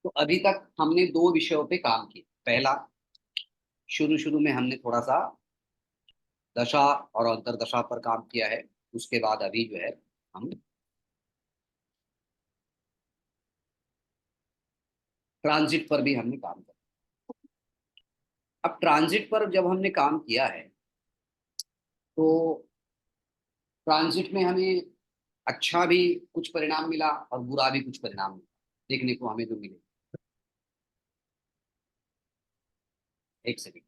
तो अभी तक हमने दो विषयों पे काम किया। पहला, शुरू शुरू में हमने थोड़ा सा दशा और अंतरदशा पर काम किया है। उसके बाद अभी जो है हम ट्रांजिट पर भी हमने काम किया। अब ट्रांजिट पर जब हमने काम किया है तो ट्रांजिट में हमें अच्छा भी कुछ परिणाम मिला और बुरा भी कुछ परिणाम मिला, देखने को हमें जो मिले। एक सेकंड।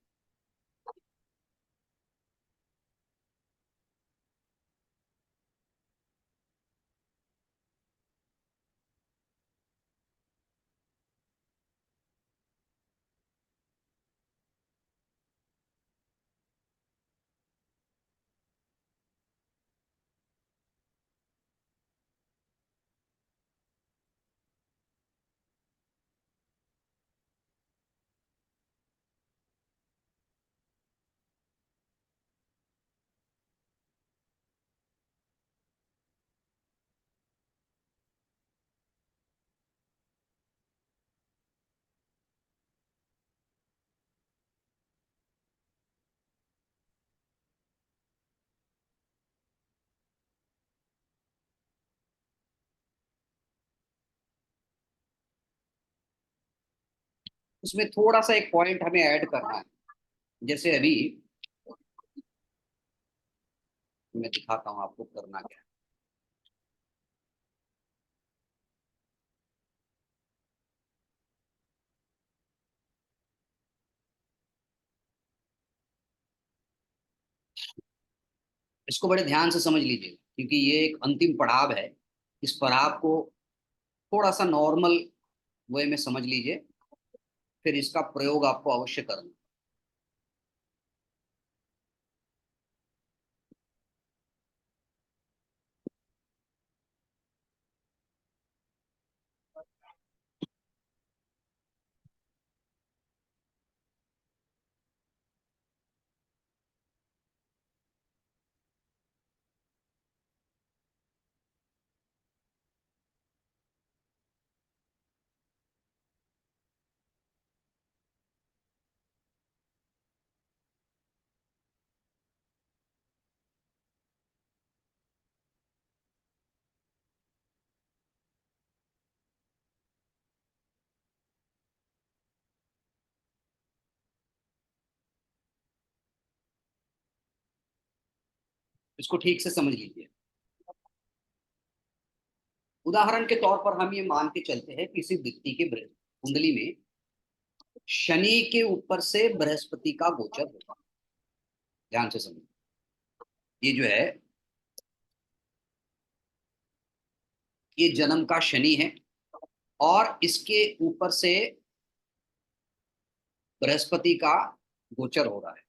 उसमें थोड़ा सा एक पॉइंट हमें ऐड करना है। जैसे अभी मैं दिखाता हूँ आपको करना क्या है। इसको बड़े ध्यान से समझ लीजिए क्योंकि ये एक अंतिम पड़ाव है। इस पड़ाव को थोड़ा सा नॉर्मल वे में समझ लीजिए, फिर इसका प्रयोग आपको अवश्य करना। इसको ठीक से समझ लीजिए। उदाहरण के तौर पर हम ये मान के चलते हैं किसी व्यक्ति के कुंडली में शनि के ऊपर से बृहस्पति का गोचर होगा। ध्यान से समझिए। ये जो है ये जन्म का शनि है और इसके ऊपर से बृहस्पति का गोचर हो रहा है।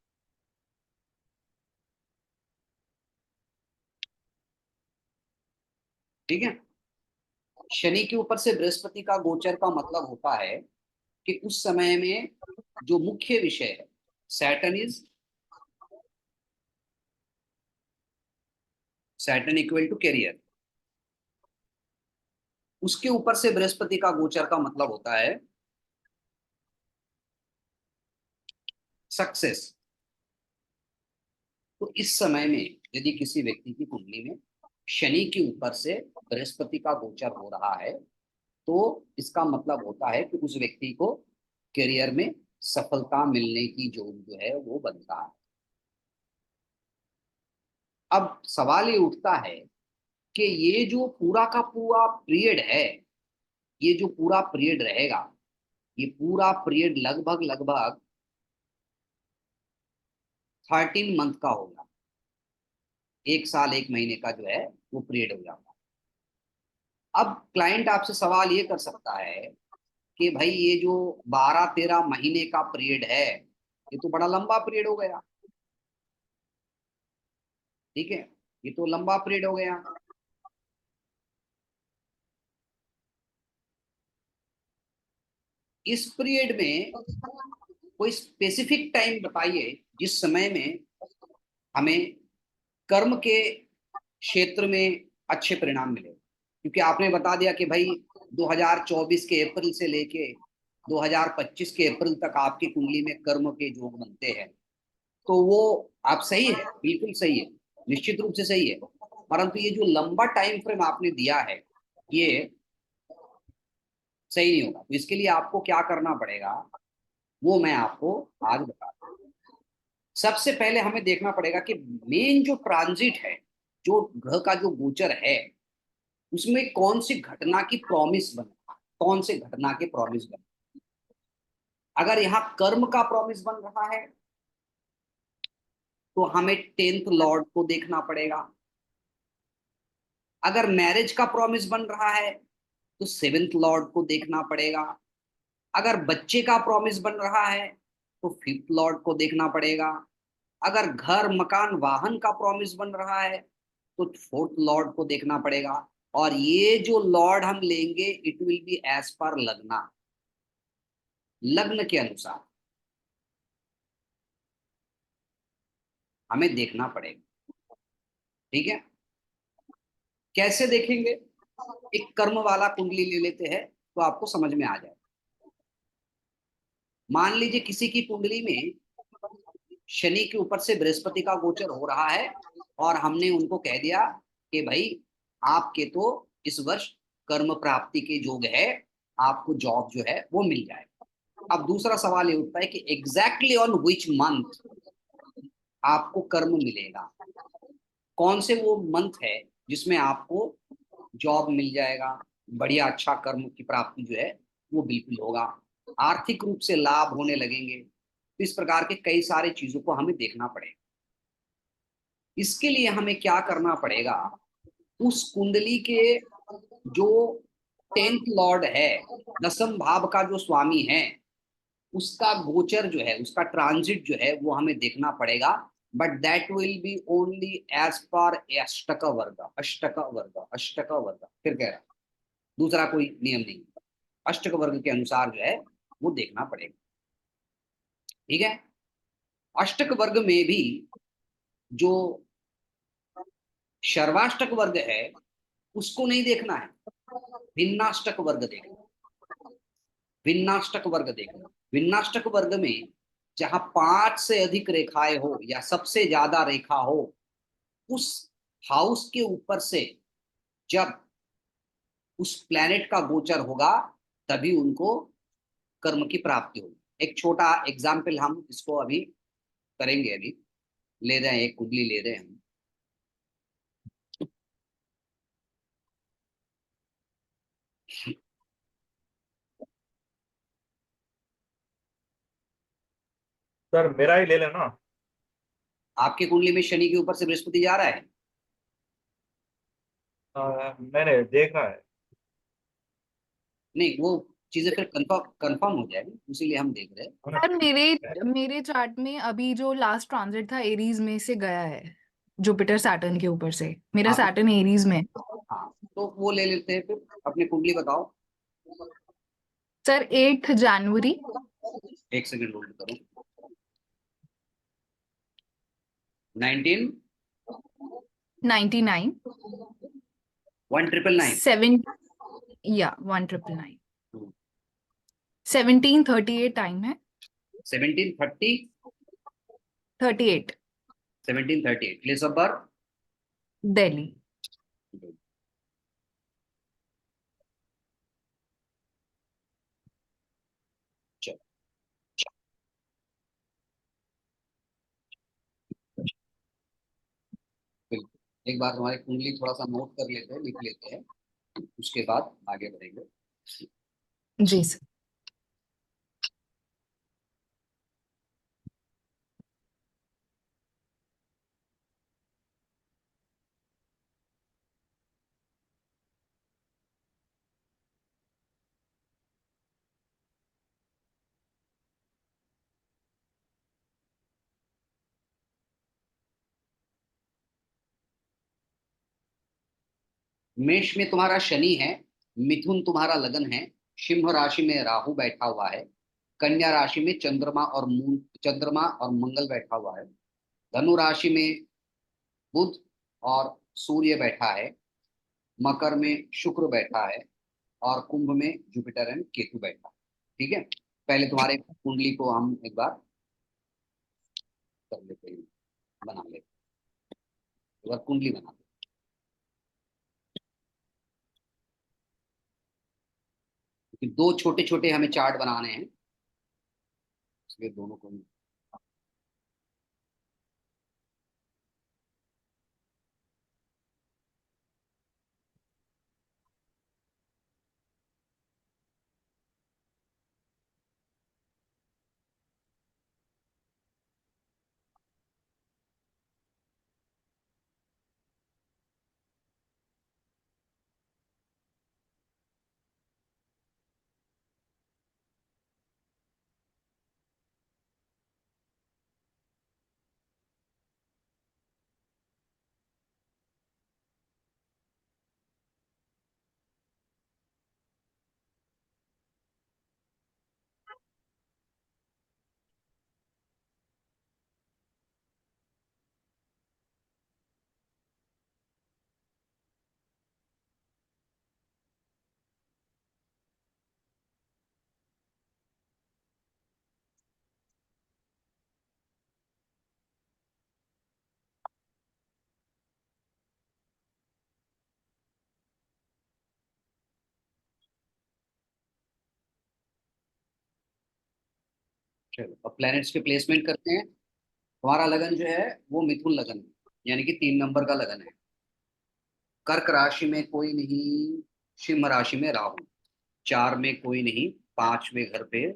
ठीक है। शनि के ऊपर से बृहस्पति का गोचर का मतलब होता है कि उस समय में जो मुख्य विषय है, सैटर्न इक्वल टू कैरियर, उसके ऊपर से बृहस्पति का गोचर का मतलब होता है सक्सेस। तो इस समय में यदि किसी व्यक्ति की कुंडली में शनि के ऊपर से बृहस्पति का गोचर हो रहा है तो इसका मतलब होता है कि उस व्यक्ति को करियर में सफलता मिलने की जो है वो बनता है। अब सवाल ये उठता है कि ये जो पूरा का पूरा पीरियड है, ये जो पूरा पीरियड रहेगा, ये पूरा पीरियड लगभग लगभग 13 मंथ का होगा। एक साल एक महीने का जो है वो पीरियड हो जाता है। अब क्लाइंट आपसे सवाल ये कर सकता है कि भाई ये जो 12-13 महीने का पीरियड है ये तो बड़ा लंबा पीरियड हो गया। ठीक है, ये तो लंबा पीरियड हो गया। इस पीरियड में कोई स्पेसिफिक टाइम बताइए जिस समय में हमें कर्म के क्षेत्र में अच्छे परिणाम मिले। क्योंकि आपने बता दिया कि भाई 2024 के अप्रैल से लेके 2025 के अप्रैल तक आपकी कुंडली में कर्म के योग बनते हैं, तो वो आप सही है, बिल्कुल सही है, निश्चित रूप से सही है। परंतु ये जो लंबा टाइम फ्रेम आपने दिया है ये सही नहीं होगा। तो इसके लिए आपको क्या करना पड़ेगा वो मैं आपको आज बता दूं। सबसे पहले हमें देखना पड़ेगा कि मेन जो ट्रांजिट है, जो ग्रह का जो गोचर है, उसमें कौन सी घटना की प्रॉमिस बन रहा है, कौन से घटना के प्रॉमिस बन। अगर यहाँ कर्म का प्रॉमिस बन रहा है तो हमें 10th लॉर्ड को देखना पड़ेगा। अगर मैरिज का प्रॉमिस बन रहा है तो 7th लॉर्ड को देखना पड़ेगा। अगर बच्चे का प्रॉमिस बन रहा है तो 5th लॉर्ड को देखना पड़ेगा। अगर घर मकान वाहन का प्रॉमिस बन रहा है तो 4th लॉर्ड को देखना पड़ेगा। और ये जो लॉर्ड हम लेंगे it will be as per लग्ना, लग्न के अनुसार हमें देखना पड़ेगा। ठीक है, कैसे देखेंगे? एक कर्म वाला कुंडली ले लेते हैं तो आपको समझ में आ जाए। मान लीजिए किसी की कुंडली में शनि के ऊपर से बृहस्पति का गोचर हो रहा है और हमने उनको कह दिया कि भाई आपके तो इस वर्ष कर्म प्राप्ति के योग है, आपको जॉब जो है वो मिल जाएगा। अब दूसरा सवाल ये उठता है कि एग्जैक्टली ऑन विच मंथ आपको कर्म मिलेगा, कौन से वो मंथ है जिसमें आपको जॉब मिल जाएगा, बढ़िया अच्छा कर्म की प्राप्ति जो है वो बिल्कुल होगा, आर्थिक रूप से लाभ होने लगेंगे। तो इस प्रकार के कई सारी चीजों को हमें देखना पड़ेगा। इसके लिए हमें क्या करना पड़ेगा, उस कुंडली के जो 10th लॉर्ड है, दसम भाव का जो स्वामी है, उसका गोचर जो है, उसका ट्रांजिट जो है वो हमें देखना पड़ेगा। But that will be only as per Ashtak वर्ग, अष्टक वर्ग, अष्टक वर्ग, फिर कह रहा दूसरा कोई नियम नहीं, अष्टक वर्ग के अनुसार जो है वो देखना पड़ेगा। ठीक है, अष्टक वर्ग में भी जो सर्वाष्टक वर्ग है उसको नहीं देखना है, भिन्नाष्टक वर्ग देखना। भिन्नाष्टक वर्ग देखना, भिन्नाष्टक वर्ग में जहां 5 से अधिक रेखाएं हो या सबसे ज्यादा रेखा हो, उस हाउस के ऊपर से जब उस प्लेनेट का गोचर होगा तभी उनको कर्म की प्राप्ति होगी। एक छोटा एग्जाम्पल हम इसको अभी करेंगे, अभी ले रहे हैं, एक कुंडली ले रहे हैं हम। सर मेरा ही ले लेना। आपकी कुंडली में शनि के ऊपर से बृहस्पति जा रहा है। मैंने देखना है। नहीं, वो चीजें फिर कंफर्म कंफर्म हो जाएगी, इसीलिए हम देख रहे हैं। सर मेरे मेरे चार्ट में अभी जो लास्ट ट्रांजिट था एरीज में से गया है, जुपिटर सैटर्न के ऊपर से। मेरा हाँ सैटर्न एरीज में है। हाँ, तो वो ले लेते हैं फिर। अपनी कुंडली बताओ। सर 8 जनवरी एक सेकंड होल्ड करो। 19 99 1999। 7 या 1999 1738 टाइम है। 1730 38 1738 प्लेस ऑफ बर्थ। दिल्ली। चलो, बिल्कुल एक बार हमारी कुंडली थोड़ा सा नोट कर लेते हैं, लिख लेते हैं, उसके बाद आगे बढ़ेंगे। जी सर। मेष में तुम्हारा शनि है, मिथुन तुम्हारा लगन है, सिंह राशि में राहु बैठा हुआ है, कन्या राशि में चंद्रमा और मंगल बैठा हुआ है, धनु राशि में बुध और सूर्य बैठा है, मकर में शुक्र बैठा है, और कुंभ में जुपिटर एंड केतु बैठा है। ठीक है, पहले तुम्हारे कुंडली को हम एक बार कर लेते हैं, बना लेते हैं, एक बार कुंडली बना लेते हैं, क्योंकि दो छोटे छोटे हमें चार्ट बनाने हैं, इसलिए दोनों को चलो अब प्लैनेट्स के प्लेसमेंट करते हैं। हमारा लगन जो है वो मिथुन लगन है, यानी कि 3 नंबर का लगन है। कर्क राशि में कोई नहीं, सिंह राशि में राहु, 4 में कोई नहीं, 5वें घर पे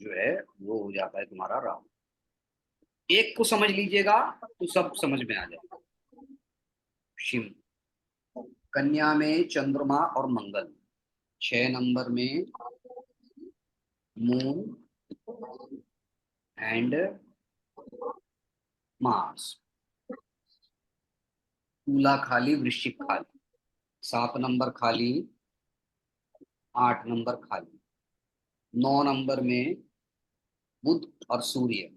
जो है वो हो जाता है तुम्हारा राहु। एक को समझ लीजिएगा तो सब समझ में आ जाएगा। सिंह, कन्या में चंद्रमा और मंगल, 6 नंबर में मून एंड मार्स, तुला खाली, वृश्चिक खाली, 7 नंबर खाली, 8 नंबर खाली, 9 नंबर में बुध और सूर्य,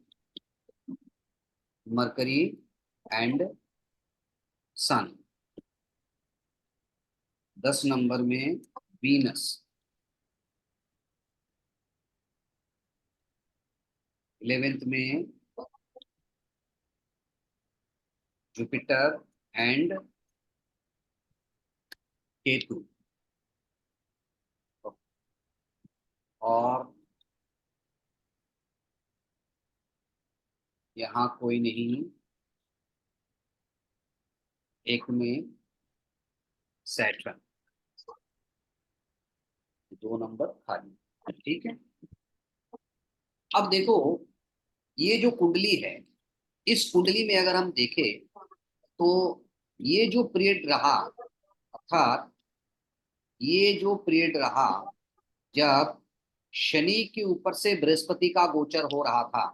मरकरी एंड सन, 10 नंबर में वीनस, 11th में जुपिटर एंड केतु, और यहाँ कोई नहीं, एक में सैटर्न, 2 नंबर खाली। ठीक है, अब देखो ये जो कुंडली है, इस कुंडली में अगर हम देखें तो ये जो पीरियड रहा, अर्थात ये जो पीरियड रहा जब शनि के ऊपर से बृहस्पति का गोचर हो रहा था,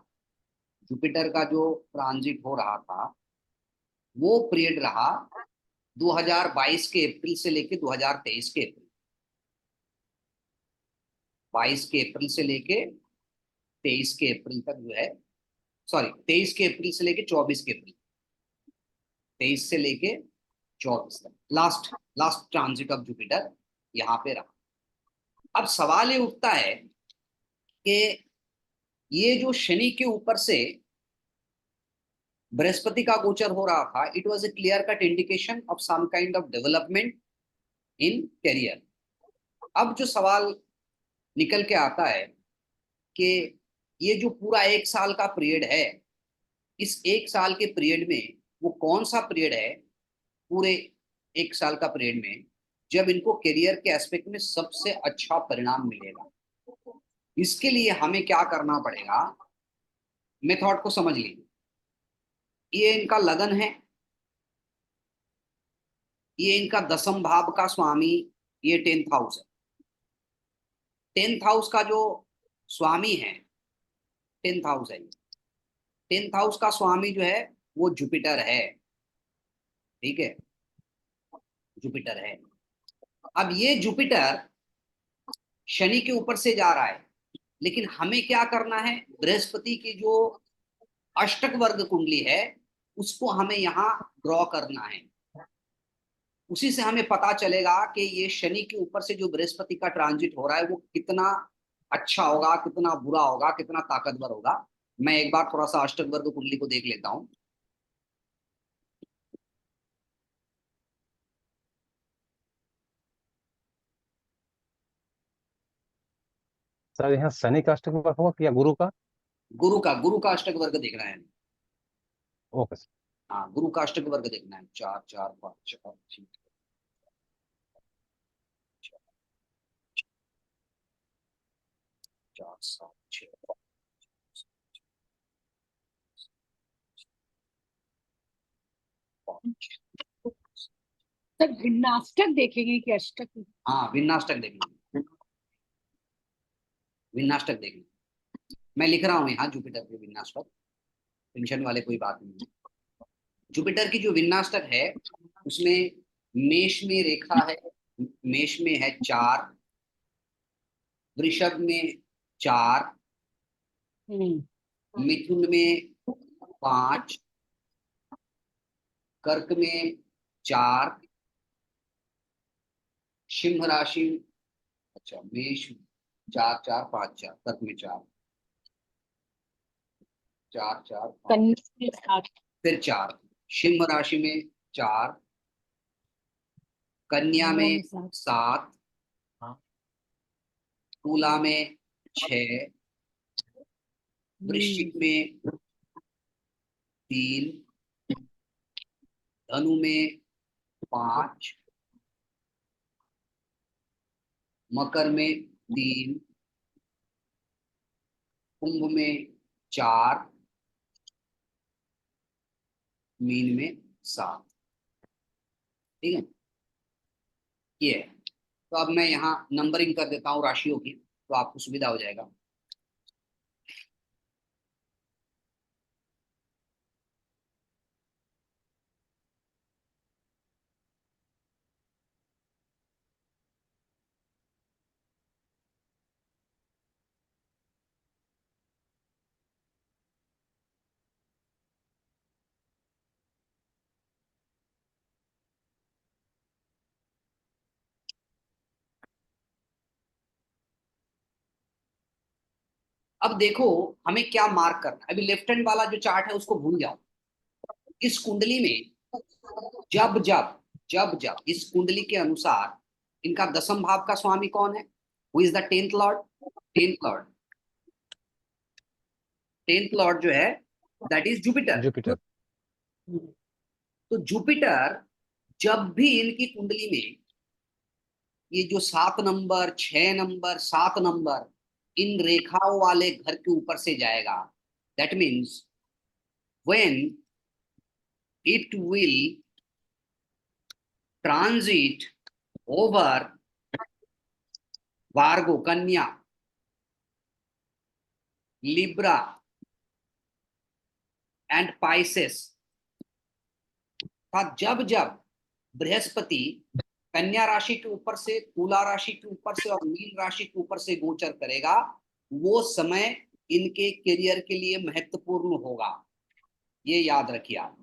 जुपिटर का जो ट्रांजिट हो रहा था, वो पीरियड रहा 2022 के अप्रैल से लेके 2023 के अप्रैल, 22 के अप्रैल से लेके 23 के अप्रैल तक जो है, सॉरी 23 के अप्रैल से लेके 24 के अप्रैल, 23 से लेके 24 तक last last transit of Jupiter यहाँ पे रहा। अब सवाल ये उठता है कि ये जो शनि के ऊपर से बृहस्पति का गोचर हो रहा था, it was a clear cut indication of some kind of development in career. अब जो सवाल निकल के आता है कि ये जो पूरा 1 साल का पीरियड है, इस 1 साल के पीरियड में वो कौन सा पीरियड है पूरे 1 साल का पीरियड में जब इनको करियर के एस्पेक्ट में सबसे अच्छा परिणाम मिलेगा। इसके लिए हमें क्या करना पड़ेगा, मेथड को समझ लीजिए। ये इनका लगन है, ये इनका 10th भाव का स्वामी, ये 10th हाउस है। 10th हाउस का जो स्वामी है, 10th हाउस है, 10th हाउस का स्वामी जो है वो जुपिटर है। ठीक है, जुपिटर है। अब ये जुपिटर शनि के ऊपर से जा रहा है, लेकिन हमें क्या करना है, बृहस्पति की जो अष्टक वर्ग कुंडली है उसको हमें यहाँ ड्रॉ करना है। उसी से हमें पता चलेगा कि ये शनि के ऊपर से जो बृहस्पति का ट्रांजिट हो रहा है वो कितना अच्छा होगा, कितना बुरा होगा, कितना ताकतवर होगा। मैं एक बार थोड़ा सा अष्टक वर्ग कुंडली को देख लेता हूँ। सर यहाँ शनि का अष्टक वर्ग होगा या गुरु का? गुरु का अष्टक वर्ग देखना है। Okay sir. हाँ, गुरु का अष्टक वर्ग देखना है। 4 4 5 4 ठीक है। 4 7 6 5। सर भिन्नाष्टक देखेंगे कि अष्टक? हाँ, विन्नाष्टक देखना, विन्नाष्टक देखना। मैं लिख रहा हूँ यहाँ जुपिटर के विन्नाष्टक, टेंशन वाले कोई बात नहीं है। जुपिटर की जो विन्नाष्टक है उसमें मेष में रेखा है, मेष में है 4, वृषभ में 4, मिथुन में 5, कर्क में 4, सिंह राशि, अच्छा मेष 4 4 5 4, कर्क में 4 4 4 5, कन्या में 7, फिर 4, सिंह राशि में 4, कन्या में 7, तुला में 6, वृश्चिक में 3, धनु में 5, मकर में 3, कुंभ में 4, मीन में 7। ठीक है, ये है। तो अब मैं यहाँ नंबरिंग कर देता हूँ राशियों की, तो आपको सुविधा हो जाएगा। अब देखो हमें क्या मार्क करना है। अभी लेफ्ट हैंड वाला जो चार्ट है उसको भूल जाओ। इस कुंडली में जब जब जब जब इस कुंडली के अनुसार इनका दसम भाव का स्वामी कौन है, who is the 10th Lord, 10th Lord, 10th Lord जो है दैट इज जुपिटर। जुपिटर। तो जुपिटर जब भी इनकी कुंडली में ये जो 7 नंबर 6 नंबर 7 नंबर इन रेखाओं वाले घर के ऊपर से जाएगा, that means when it will transit over Virgo, Kanya, Libra and Pisces का जब जब बृहस्पति कन्या राशि के ऊपर से, तुला राशि के ऊपर से और मीन राशि के ऊपर से गोचर करेगा, वो समय इनके करियर के लिए महत्वपूर्ण होगा। ये याद रखिए आप।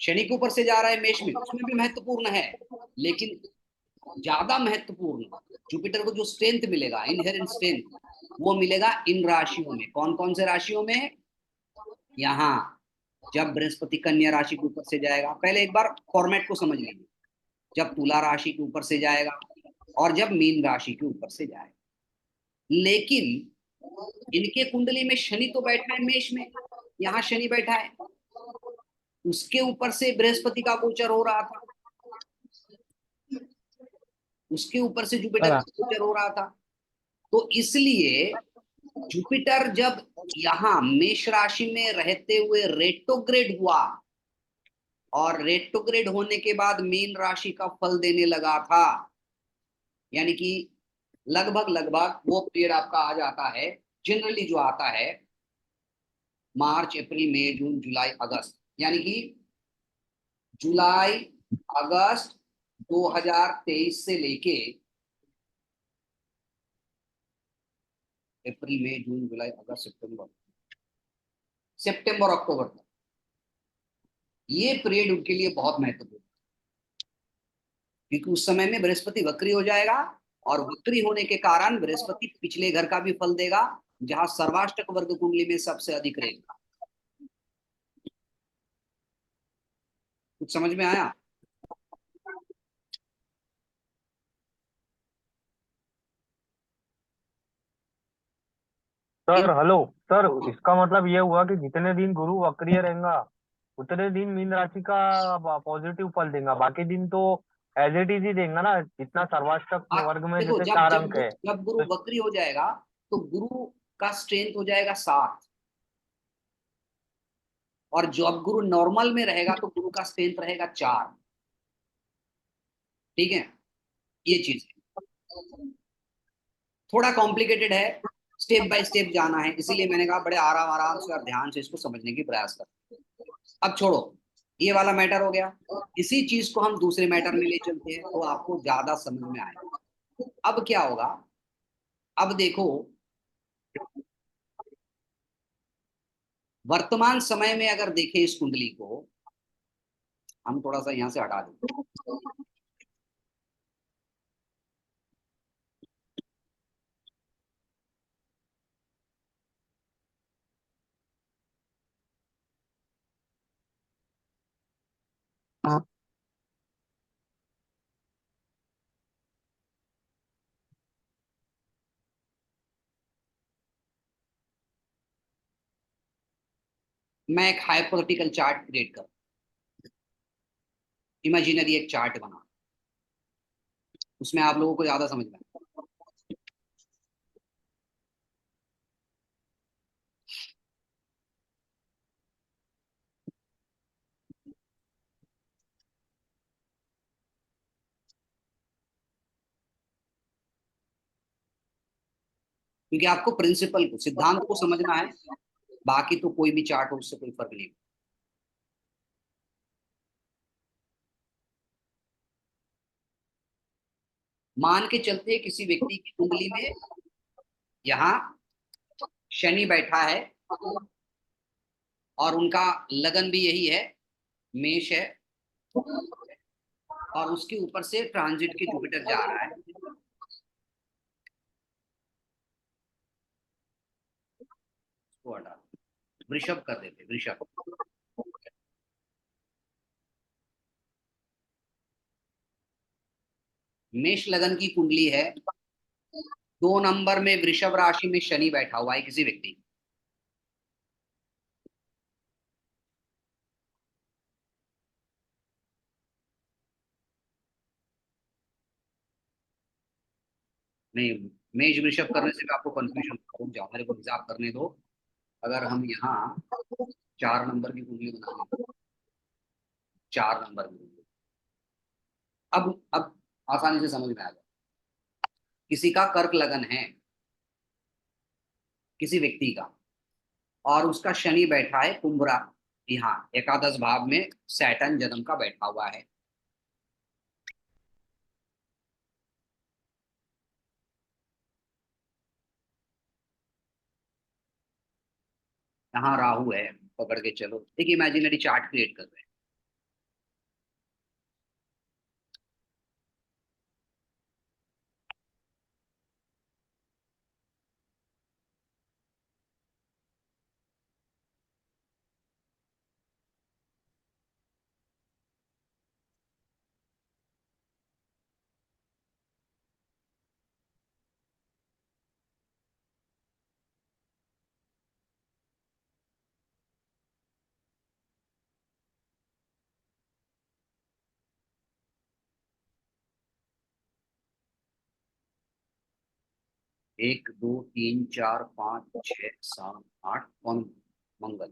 शनि के ऊपर से जा रहा है मेष में, उसमें भी महत्वपूर्ण है, लेकिन ज्यादा महत्वपूर्ण जुपिटर को जो स्ट्रेंथ मिलेगा, इनहेरेंट स्ट्रेंथ, वो मिलेगा इन राशियों में। कौन कौन से राशियों में? यहाँ जब बृहस्पति कन्या राशि के ऊपर से जाएगा, पहले एक बार फॉर्मेट को समझ लीजिए, जब तुला राशि के ऊपर से जाएगा और जब मीन राशि के ऊपर से जाएगा। लेकिन इनके कुंडली में शनि तो बैठा है मेष में, यहाँ शनि बैठा है, उसके ऊपर से बृहस्पति का गोचर हो रहा था, उसके ऊपर से जुपिटर का गोचर हो रहा था। तो इसलिए जुपिटर जब यहाँ मेष राशि में रहते हुए रेट्रोग्रेड हुआ और रेट्रोग्रेड होने के बाद मीन राशि का फल देने लगा था, यानी कि लगभग लगभग वो पीरियड आपका आ जाता है, जनरली जो आता है मार्च अप्रैल मई जून जुलाई अगस्त, यानी कि जुलाई अगस्त 2023 से लेके अप्रैल मई जून जुलाई अगस्त सितंबर अक्टूबर तक, ये पीरियड उनके लिए बहुत महत्वपूर्ण है, क्योंकि उस समय में बृहस्पति वक्री हो जाएगा, और वक्री होने के कारण बृहस्पति पिछले घर का भी फल देगा, जहां सर्वाष्टक वर्ग कुंडली में सबसे अधिक रहेगा। कुछ समझ में आया? सर हेलो सर, इसका मतलब ये हुआ कि जितने दिन गुरु वक्रीय रहेगा उतने दिन मीन राशि का पॉजिटिव फल देगा, बाकी दिन तो एज इट इज ही देगा ना, जितना सर्वाष्टक वर्ग में देखो, जैसे जब 4 जब अंक है। जब गुरु तो वक्री हो जाएगा तो गुरु का स्ट्रेंथ हो जाएगा 7, और जब गुरु नॉर्मल में रहेगा तो गुरु का स्ट्रेंथ रहेगा 4। ठीक है, ये चीज है, थोड़ा कॉम्प्लिकेटेड है, स्टेप बाय स्टेप जाना है, इसीलिए मैंने कहा बड़े आराम आराम से और ध्यान से इसको समझने की प्रयास कर। अब छोड़ो, ये वाला मैटर हो गया, इसी चीज को हम दूसरे मैटर में ले चलते हैं तो आपको ज्यादा समझ में आएगा। अब क्या होगा, अब देखो, वर्तमान समय में अगर देखें इस कुंडली को, हम थोड़ा सा यहां से हटा दें। मैं एक हाइपोथेटिकल चार्ट क्रिएट कर, इमेजिनरी एक चार्ट बना, उसमें आप लोगों को ज्यादा समझ में आए। क्योंकि आपको प्रिंसिपल को, सिद्धांत को समझना है, बाकी तो कोई भी चार्ट हो उससे कोई फर्क नहीं। मान के चलते हैं किसी व्यक्ति की कुंडली में यहाँ शनि बैठा है, और उनका लगन भी यही है, मेष है, और उसके ऊपर से ट्रांजिट के जुपिटर जा रहा है। उसको हटा, वृषभ कर देते, वृषभ। मेष लगन की कुंडली है, 2 नंबर में वृषभ राशि में शनि बैठा हुआ है किसी व्यक्ति, नहीं, मेष वृषभ करने से भी आपको कंफ्यूजन, रुक जाओ मेरे को हिसाब करने दो। अगर हम यहाँ 4 नंबर की कुंडली बना लें, 4 नंबर की कुंडली, अब आसानी से समझ में आ जाए। किसी का कर्क लगन है, किसी व्यक्ति का, और उसका शनि बैठा है कुंभ यहाँ एकादश भाव में, सैटर्न जन्म का बैठा हुआ है। यहाँ राहु है, पकड़ के चलो, एक इमेजिनरी चार्ट क्रिएट कर रहे हैं। एक दो तीन चार पाँच छः सात आठ, कौन? मंगल।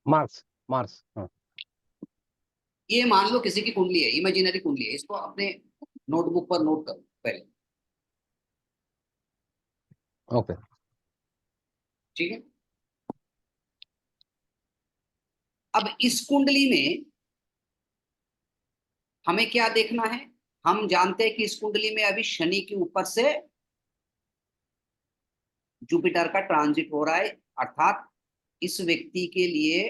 मार्स, मार्स, हाँ। ये मान लो किसी की कुंडली है, इमेजिनरी कुंडली है, इसको अपने नोटबुक पर नोट करो पहले। ओके। ठीक है, अब इस कुंडली में हमें क्या देखना है, हम जानते हैं कि इस कुंडली में अभी शनि के ऊपर से जुपिटर का ट्रांजिट हो रहा है, अर्थात इस व्यक्ति के लिए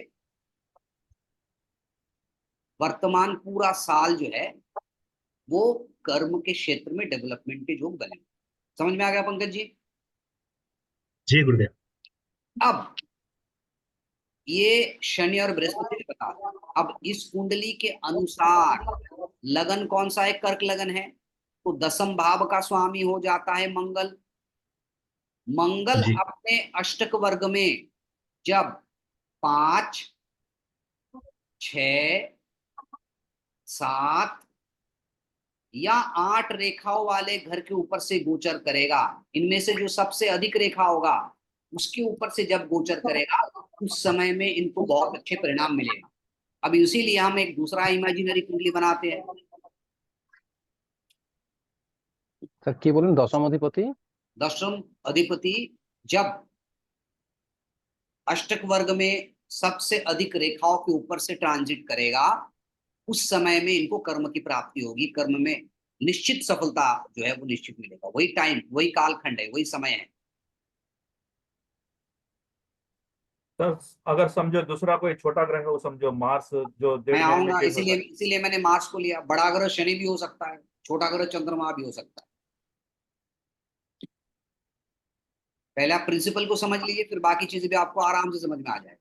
वर्तमान पूरा साल जो है वो कर्म के क्षेत्र में डेवलपमेंट के योग बने। समझ में आ गया पंकज जी? जी गुरुदेव। अब ये शनि और बृहस्पति ने बता दिया। अब इस कुंडली के अनुसार लगन कौन सा है? कर्क लगन है, तो दसम भाव का स्वामी हो जाता है मंगल। मंगल जी अपने अष्टक वर्ग में जब 5, 6, 7 या 8 रेखाओं वाले घर के ऊपर से गोचर करेगा, इनमें से जो सबसे अधिक रेखा होगा उसके ऊपर से जब गोचर करेगा उस समय में इनको बहुत अच्छे परिणाम मिलेगा। अब इसीलिए हम एक दूसरा इमेजिनरी कुंडली बनाते हैं। স্যার কি বলেন দশম অধিপতি? दशम अधिपति जब अष्टक वर्ग में सबसे अधिक रेखाओं के ऊपर से ट्रांजिट करेगा उस समय में इनको कर्म की प्राप्ति होगी, कर्म में निश्चित सफलता जो है वो निश्चित मिलेगा। वही टाइम, वही कालखंड है, वही समय है। सर अगर समझो दूसरा कोई छोटा ग्रह है, वो समझो मार्स जो मैं 1.5 महीने में आऊंगा, चेंज होता इसीलिए मैंने मार्स को लिया। बड़ा ग्रह शनि भी हो सकता है, छोटा ग्रह चंद्रमा भी हो सकता है। पहले आप प्रिंसिपल को समझ लीजिए, फिर बाकी चीजें भी आपको आराम से समझ में आ जाए।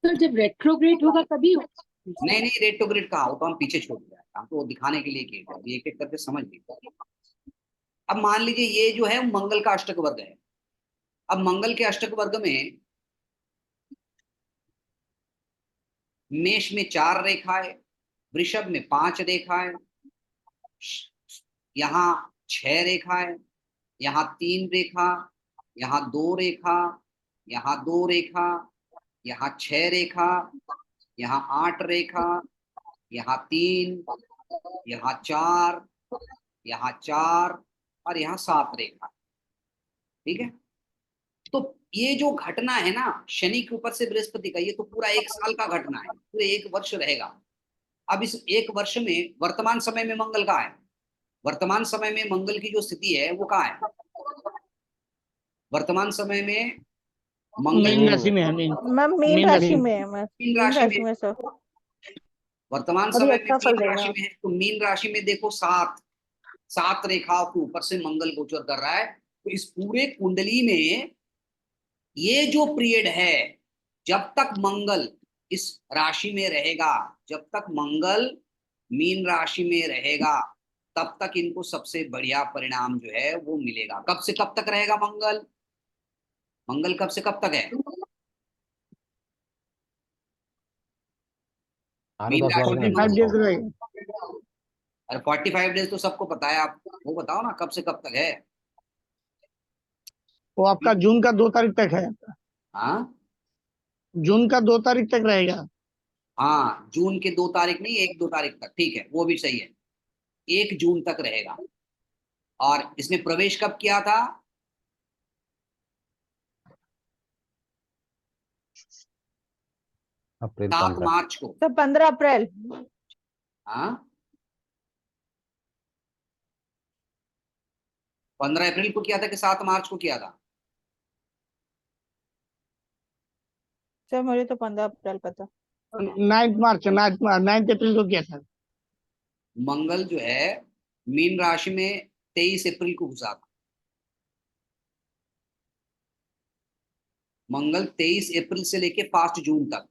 तो जब रेट्रोग्रेड होगा तभी होगा। नहीं नहीं, रेट्रोग्रेड कहा, वो तो हम पीछे छोड़ दिया है, हम तो वो दिखाने के लिए किए थे, अभी एक एक करके समझ लीजिए। अब मान लीजिए ये जो है मंगल का अष्टक वर्ग है। अब मंगल के अष्टक वर्ग में मेष में 4 रेखाएं, वृषभ में 5 रेखाएं, यहाँ 6 रेखाएं, यहाँ 3 रेखा, यहाँ 2 रेखा, यहाँ 2 रेखा, यहाँ 6 रेखा, यहाँ 8 रेखा, यहाँ 3, यहाँ 4, यहाँ 4 और यहाँ 7 रेखा। ठीक है, तो ये जो घटना है ना शनि के ऊपर से बृहस्पति का, ये तो पूरा 1 साल का घटना है, पूरे 1 वर्ष रहेगा। अब इस 1 वर्ष में वर्तमान समय में मंगल कहाँ है? वर्तमान समय में मंगल की जो स्थिति है वो कहाँ है? वर्तमान समय में मंगल मीन राशि में है। मैम मीन मीन राशि राशि में है मैम। मीन मीन राशि राशि में, में सर वर्तमान अभी समय में अच्छा फल मीन देगा। राशि में है। तो मीन राशि में देखो 7 रेखाओं के ऊपर से मंगल गोचर कर रहा है। तो इस पूरे कुंडली में ये जो पीरियड है, जब तक मंगल इस राशि में रहेगा, जब तक मंगल मीन राशि में रहेगा, तब तक इनको सबसे बढ़िया परिणाम जो है वो मिलेगा। कब से कब तक रहेगा मंगल? मंगल कब से कब तक है? আরো मीन 10-12 राशि দিন में 45 मंगल, डेज रहेगा। अरे 45 डेज तो सबको पता है, आप वो बताओ ना कब से कब तक है। वो आपका जून का 2 तारीख तक है। हाँ जून का 2 तारीख तक रहेगा। हाँ, जून के 2 तारीख नहीं, 1-2 तारीख तक, ठीक है, वो भी सही है। 1 जून तक रहेगा। और इसने प्रवेश कब किया था? अप्रैल 7 15। मार्च को। तो 15 अप्रैल। हाँ 15 अप्रैल को किया था कि 7 मार्च को किया था? सर मुझे तो 15 अप्रैल पता। 9 अप्रैल को किया था। मंगल जो है मीन राशि में 23 अप्रैल को घुसा था। मंगल 23 अप्रैल से लेके 1 जून तक।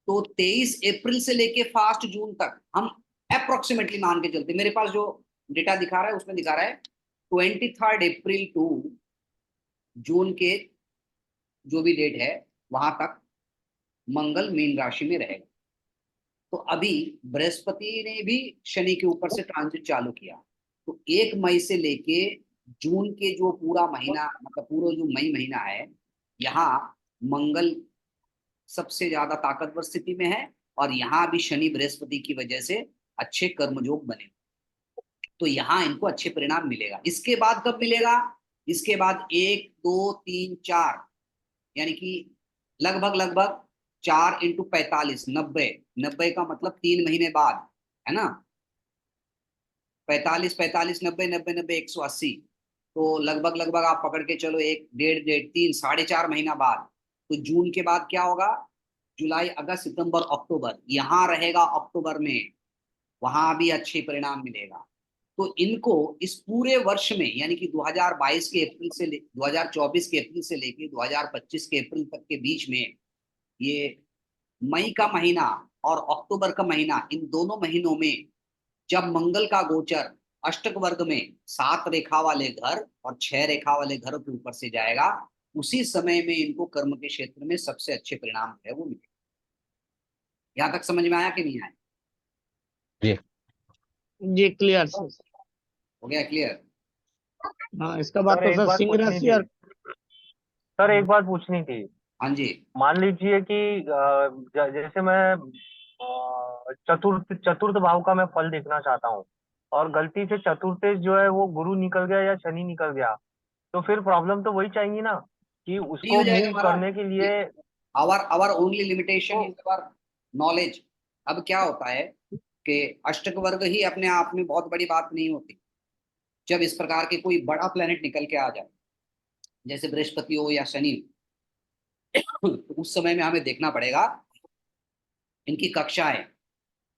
तो 23 अप्रैल से लेके 1 जून तक हम अप्रोक्सीमेटली मान के चलते, मेरे पास जो डेटा दिखा रहा है उसमें दिखा रहा है 23 अप्रैल टू जून के जो भी डेट है वहां तक मंगल मीन राशि में रहेगा। तो अभी बृहस्पति ने भी शनि के ऊपर से ट्रांजिट चालू किया। तो 1 मई से लेके जून के जो पूरा महीना, मतलब पूरा जो मई महीना है, यहाँ मंगल सबसे ज्यादा ताकतवर स्थिति में है और यहाँ भी शनि बृहस्पति की वजह से अच्छे कर्मयोग बने। तो यहाँ इनको अच्छे परिणाम मिलेगा। इसके बाद कब मिलेगा? इसके बाद 1, 2, 3, 4, यानी कि लगभग 4 × 45, 90 का मतलब 3 महीने बाद, है ना? 45, 45, 90, 90, 90, 180, तो लगभग लगभग आप पकड़ के चलो 1 डेढ़ 3 4.5 महीना बाद, तो जून के बाद क्या होगा, जुलाई अगस्त सितंबर अक्टूबर, यहाँ रहेगा अक्टूबर में, वहां भी अच्छे परिणाम मिलेगा। तो इनको इस पूरे वर्ष में यानी कि 2022 के अप्रैल से 2024 के अप्रैल से लेके 2025 के अप्रैल तक के बीच में, ये मई का महीना और अक्टूबर का महीना, इन दोनों महीनों में जब मंगल का गोचर अष्टक वर्ग में 7 रेखा वाले घर और 6 रेखा वाले घरों के ऊपर से जाएगा, उसी समय में इनको कर्म के क्षेत्र में सबसे अच्छे परिणाम है वो मिलेगा। यहां तक समझ में आया कि नहीं आया? जी क्लियर सर। हो गया क्लियर? हाँ इसका बाद सर तो एक सर बात सिंह पूछनी राशि थी, और सर एक बात पूछनी थी। हाँ जी। मान लीजिए कि जैसे मैं चतुर्थ भाव का मैं फल देखना चाहता हूँ और गलती से चतुर्थ जो है वो गुरु निकल गया या शनि निकल गया, तो फिर प्रॉब्लम तो वही चाहेंगी ना कि नहीं उसको हो जाएगा मूव महाराज। करने के लिए। Our only limitation is our knowledge. अब क्या होता है कि अष्टक वर्ग ही अपने आप में बहुत बड़ी बात नहीं होती। जब इस प्रकार के कोई बड़ा प्लेनेट निकल के आ जाए, जैसे बृहस्पति हो या शनि, तो उस समय में हमें देखना पड़ेगा इनकी कक्षा है।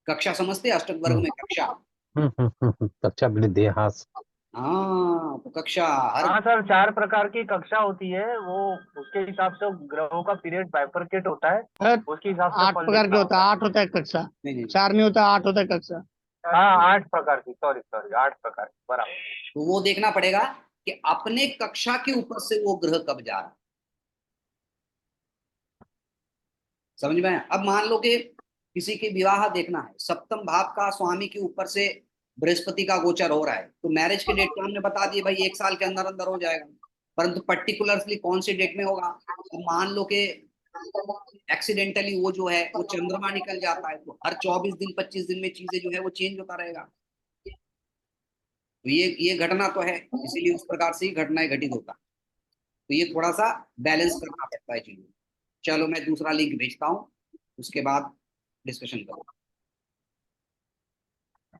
कक्षा समझते हैं? अष्टक वर्ग में कक्षा। कक्षा बड़ी देहास। हाँ, तो कक्षा हर हाँ सर, 4 प्रकार की कक्षा होती है, वो उसके हिसाब से ग्रहों का पीरियड बाइफरकेट होता है, सर उसके हिसाब से 8 फल प्रकार के देखना होता है, 8 होता है कक्षा, नहीं नहीं, 4 नहीं होता, 8 होता है कक्षा। हाँ 8 प्रकार की, सॉरी 8 प्रकार की, बराबर। तो वो देखना पड़ेगा कि अपने कक्षा के ऊपर से वो ग्रह कब जा रहा है। समझ में आया? अब मान लो कि किसी के विवाह देखना है, सप्तम भाव का स्वामी के ऊपर से बृहस्पति का गोचर हो रहा है, तो मैरिज के डेट तो हमने बता दिए भाई 1 साल के अंदर अंदर हो जाएगा, परंतु पर्टिकुलरली कौन से डेट में होगा। तो मान लो कि एक्सीडेंटली वो जो है वो चंद्रमा निकल जाता है, तो हर 24 दिन 25 दिन में चीजें जो है वो चेंज होता रहेगा। तो ये घटना तो है, इसीलिए उस प्रकार से ही घटनाएं घटित होता है। तो ये थोड़ा सा बैलेंस करना पड़ता है चीजों। चलो मैं दूसरा लिंक भेजता हूँ, उसके बाद डिस्कशन करूँ।